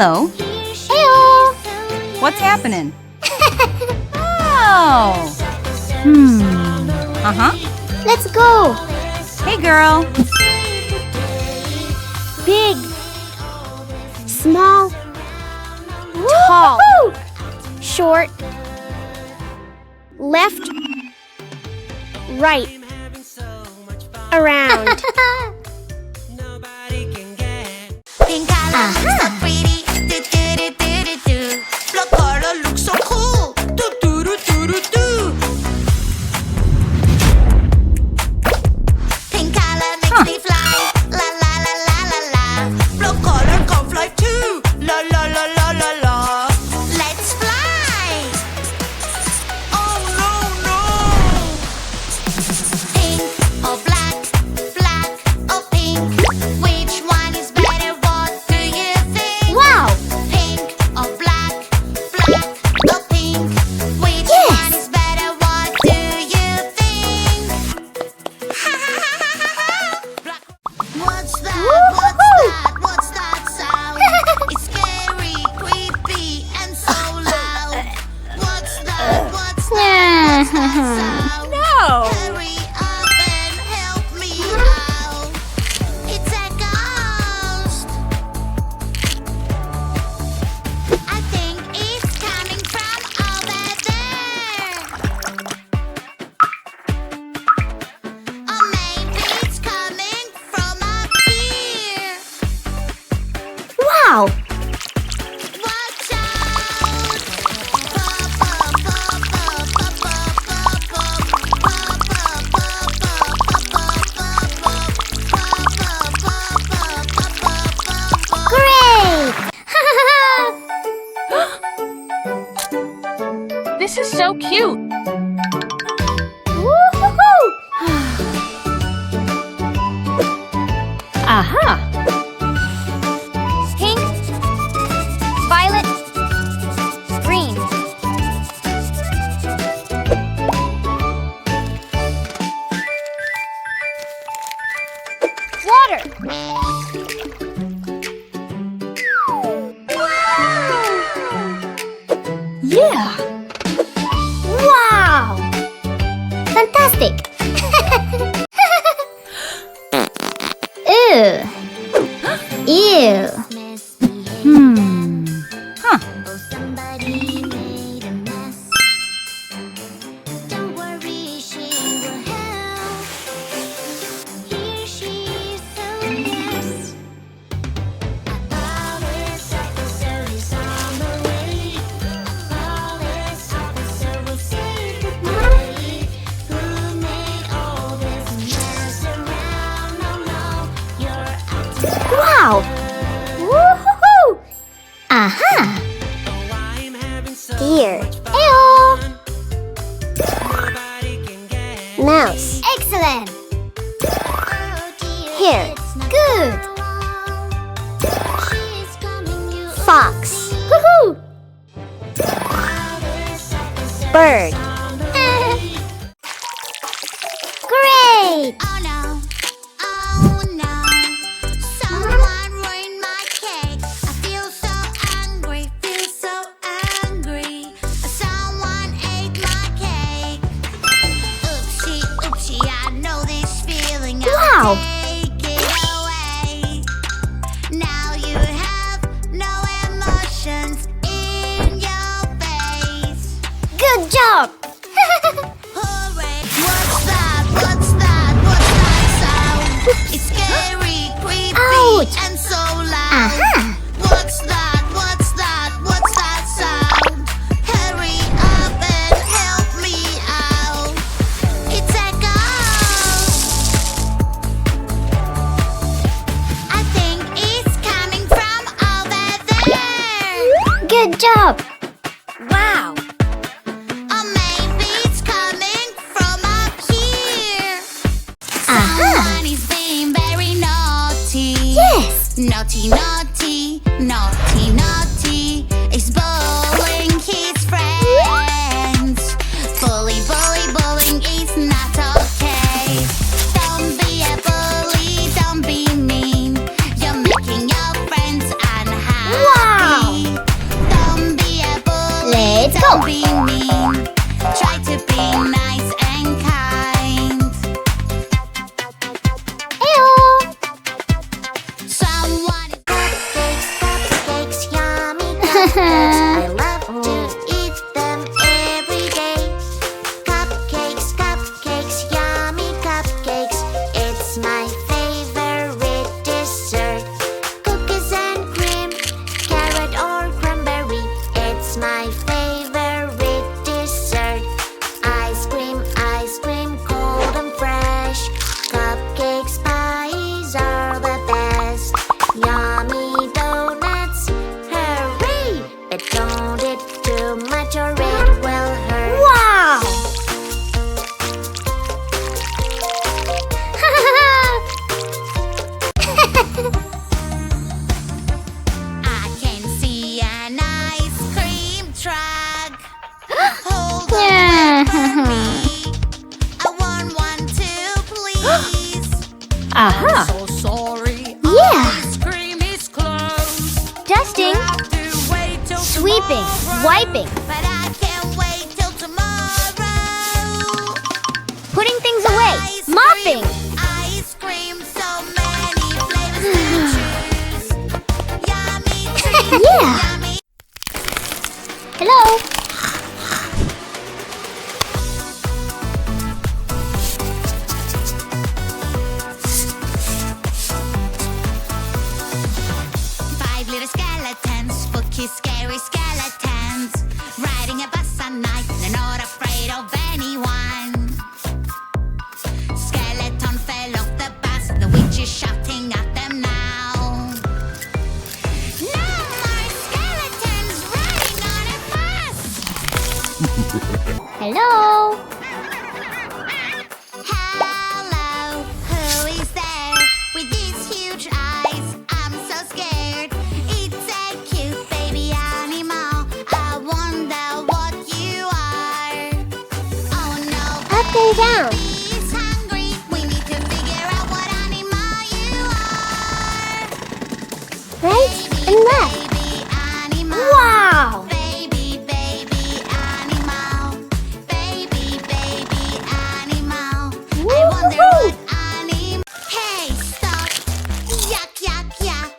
Hello. Heyo. What's happening? Oh. Uh-huh. Let's go. Hey, girl. Big. Small. Tall. Short. Left. Right. Around. Pink color looks so pretty. Do do do do do do. Blue color looks so cool. Do do do do do do. Pink color makes me fly. La la la la la la. Blue color can fly too. La la la la la la. Let's fly. Oh no no. Pink or black, black or pink. Which one is better? What do you think? Wow. Pink or black, black or pink? Which one is better? What do you think? What's that? What's that? What's that sound? It's scary, creepy, and so loud. What's that? What's that? What's that sound? No. Hurry up and help me out. It's a ghost. I think it's coming from over there. Or maybe it's coming from up here. Wow. Watch out! Great. This is so cute. Woo-hoo-hoo. Aha. Pink. Violet. Green. Water. Yeah. Wow. Fantastic. Ew. Ew. Huh. Somebody made a mess. Don't worry, she will help. Here she is, so yes. A police officer is on the way. A police officer will save the day. Who made all this mess around? No, no, you're acting. Wow. Woo-hoo-hoo. Aha. Deer. Ew. Mouse. Excellent. Here. Good. Fox. Woohoo. Bird. Great. Oh no, oh no, someone ruined my cake. I feel so angry, someone ate my cake. Oopsie, oopsie, I know this feeling. Wow. I'll take it away. Now you have no emotions in your face. Good job. Hooray! What's that? What's that? What's that sound? It's scary, creepy, Ouch. and so loud. Aha. What's that? What's that? What's that sound? Hurry up and help me out. It's a ghost. I think it's coming from over there. Good job. Wow. Or maybe it's coming from up here. Aha. Someone is being very naughty. Yes. Naughty, naughty, naughty, naughty. Is bullying his friends. Bully, bully, bullying is not okay. Don't be a bully, don't be mean. You're making your friends unhappy. Wow. Let's go. Don't be mean. Try to be nice and kind. Ew. Someone cupcakes, cupcakes, yummy cupcakes. I love to eat them every day. Cupcakes, cupcakes, yummy cupcakes. It's my favorite dessert. Cookies and cream, carrot or cranberry. It's my favorite dessert. Ice cream, cold and fresh. Cupcakes, pies are the best. Yummy donuts, hooray! But don't eat too much or it will hurt. Wow. I can see an ice cream truck. Hold on, Yeah. wait for me. I want one too, please. Aha. So sorry, Yeah. ice cream is closed. Dusting, Have to wait till sweeping, tomorrow. wiping, But I can't wait till tomorrow. putting things away, mopping. Ice cream, so many flavors to choose. Yummy treats, Yeah. yummy. Hello. Five little skeletons, spooky, scary skeletons. Riding a bus at night, they're not afraid of anyone. Skeleton fell off the bus, the witch is shouting at them now. No more skeletons riding on a bus! Hello. Hello, who is there with these huge eyes? I'm so scared. It's a cute baby animal. I wonder what you are. Oh no, Up and down. baby's hungry. We need to figure out what animal you are. Right and left. Baby animal. Wow. Baby, baby animal. Baby, baby animal. I wonder Woo-hoo. what animal. Hey, stop! Yuck, yuck, yuck!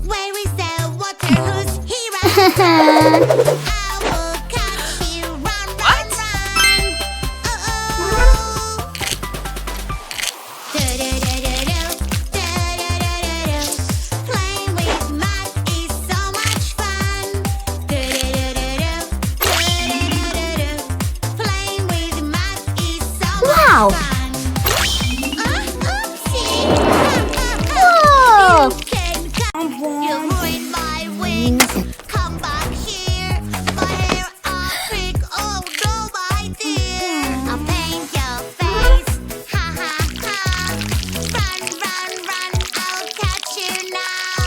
Where is the water? Who's here? I will catch you. Run, run, run! Oh, oh. Do-do-do-do-do. Do-do-do-do-do. Playing with mud is so much fun. Do-do-do-do-do. Do-do-do-do-do. Playing with mud is so Wow. much fun. Oopsie! Whoa. Can come. You ruined my wings. Come back here. My hair all pink. Oh no, my dear. I'll paint your face. Ha ha ha. Run, run, run. I'll catch you now.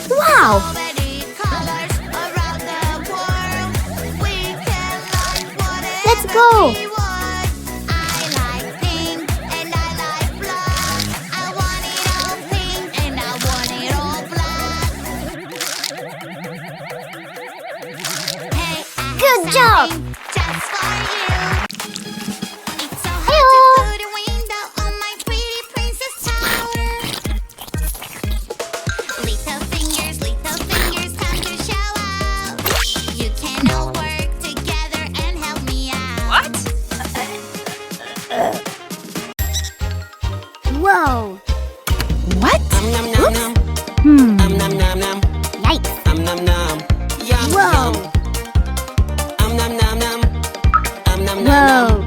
Wow. So many colors around the world. We can like whatever Let's go. we want. I like pink and I like black. I want it all pink and I want it all black. Hey, I have Good job. something just for you. It's so hard Hello. to put a window on my pretty princess tower. Little fingers, time to show out. You can all work together and help me out. What? Whoa. What? Yikes. Whoa. Whoa.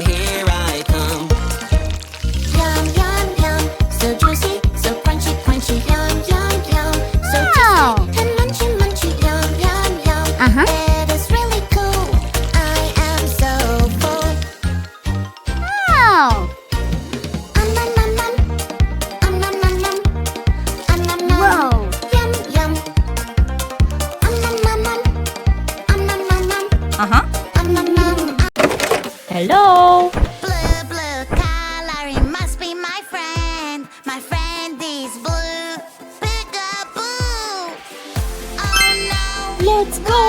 Here I come. Yum, yum, yum. So juicy, so crunchy, crunchy. Yum, yum, yum. So Wow. tasty and munchy, munchy. Yum, yum, yum. Uh-huh. It is really cool. I am so full. Wow. Nom, nom, nom, nom. Nom, nom, nom. Nom, nom. Whoa. Yum, yum. Nom, nom, nom, nom. Nom, nom, nom. Uh-huh. Nom, nom, nom. Hello. Blue, blue Let's go!